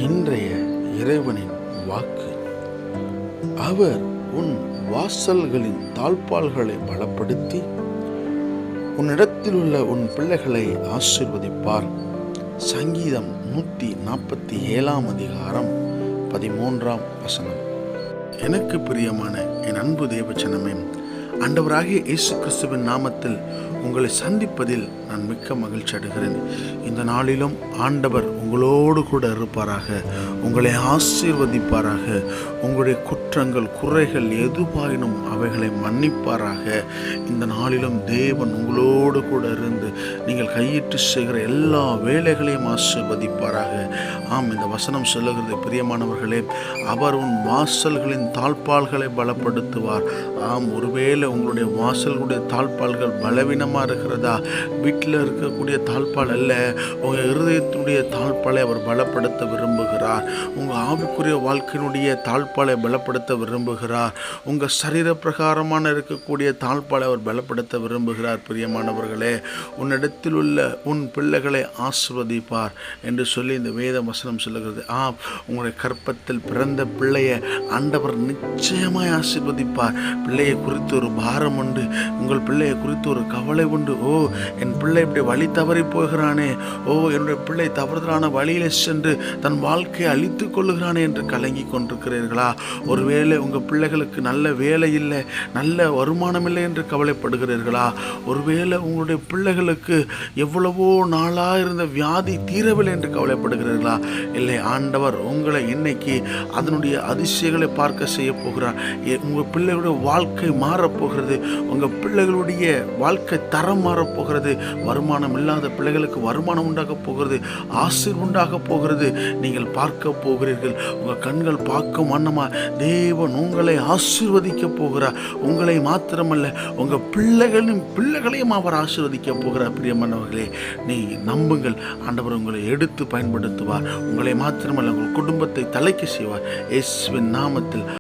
இன்றைய இறைவனின் வாக்கு. அவர் உன் வாசல்களின் தாழ்பாள்களை பலப்படுத்தி உன்னிடத்தில் உள்ள உன் பிள்ளைகளை ஆசீர்வதிப்பார். சங்கீதம் 147 அதிகாரம் 13 எனக்கு பிரியமான என் அன்பு தேவச்சனமே, ஆண்டவராகிய இயேசு கிறிஸ்துவின் நாமத்தில் உங்களை சந்திப்பதில் நான் மிக்க மகிழ்ச்சி அடைகிறேன். இந்த நாளிலும் ஆண்டவர் உங்களோடு கூட இருப்பாராக, உங்களை ஆசீர்வதிப்பாராக, உங்களுடைய குற்றங்கள் குறைகள் எதுவாயினும் அவைகளை மன்னிப்பாராக. இந்த நாளிலும் தேவன் உங்களோடு கூட இருந்து நீங்கள் கையிட்டு செய்கிற எல்லா வேலைகளையும் ஆசீர்வதிப்பாராக. ஆம், இந்த வசனம் சொல்லுகிறது, பிரியமானவர்களே, அவர் உன் வாசல்களின் தாழ்பாள்களை பலப்படுத்துவார். ஆம், ஒருவேளை உங்களுடைய வாசல்களுடைய தாழ்பாள்கள் பலவீனமாக இருக்கிறதா? வீட்டில் இருக்கக்கூடிய தாழ்பால் அல்ல, உங்கள் இருதயத்தினுடைய தாழ்பாலை அவர் பலப்படுத்த விரும்புகிறார். உங்கள் ஆவிக்குரிய வாழ்க்கையினுடைய தாழ்பாலை பலப்படுத்த விரும்புகிறார். உங்கள் சரீர பிரகாரமான இருக்கக்கூடிய தாழ்பாலை அவர் பலப்படுத்த விரும்புகிறார். பிரியமானவர்களே, உன்னிடத்தில் உள்ள உன் பிள்ளைகளை ஆசீர்வதிப்பார் என்று சொல்லி இந்த வேத வசனம் சொல்லுகிறது. ஆம், உங்களுடைய கற்பத்தில் பிறந்த பிள்ளையை ஆண்டவர் நிச்சயமாய் ஆசீர்வதிப்பார். பிள்ளையை குறித்து ஒரு பாரம் உண்டு, உங்கள் பிள்ளையை குறித்து ஒரு கவலை உண்டு. ஓ, என் பிள்ளை இப்படி வழி தவறி போகிறானே, ஓ, என்னுடைய பிள்ளை தவறுதலான வழியிலே சென்று தன் வாழ்க்கையை அழித்து கொள்ளுகிறானே என்று கலங்கி கொண்டிருக்கிறீர்களா? ஒருவேளை உங்கள் பிள்ளைகளுக்கு நல்ல வேலை இல்லை, நல்ல வருமானம் இல்லை என்று கவலைப்படுகிறீர்களா? ஒருவேளை உங்களுடைய பிள்ளைகளுக்கு எவ்வளவோ நாளாக இருந்த வியாதி தீரவில்லை என்று கவலைப்படுகிறீர்களா? இல்லை, ஆண்டவர் உங்களை இன்னைக்கு அதனுடைய அதிசயங்களை பார்க்க செய்ய போகிறார். உங்கள் பிள்ளைகளுடைய வாழ்க்கை மாறப்போகிறது. உங்கள் பிள்ளைகளுடைய வாழ்க்கை தரம் மாறப்போகிறது. வருமானம் இல்லாத பிள்ளைகளுக்கு வருமானம் உண்டாக போகிறது. ஆசீர் உண்டாக போகிறது. நீங்கள் பார்க்க போகிறீர்கள். உங்கள் கண்கள் பார்க்கும் வண்ணமாக தேவன் உங்களை ஆசீர்வதிக்க போகிறார். உங்களை மாத்திரமல்ல, உங்கள் பிள்ளைகளையும் அவர் ஆசீர்வதிக்க போகிறார். பிரியமானவர்களே, நீ நம்புங்கள். ஆண்டவர் உங்களை எடுத்து பயன்படுத்துவார். உங்களை மாத்திரமல்ல, உங்கள் குடும்பத்தை தலைக்க செய்வார். இயேசுவின் நாமத்தில்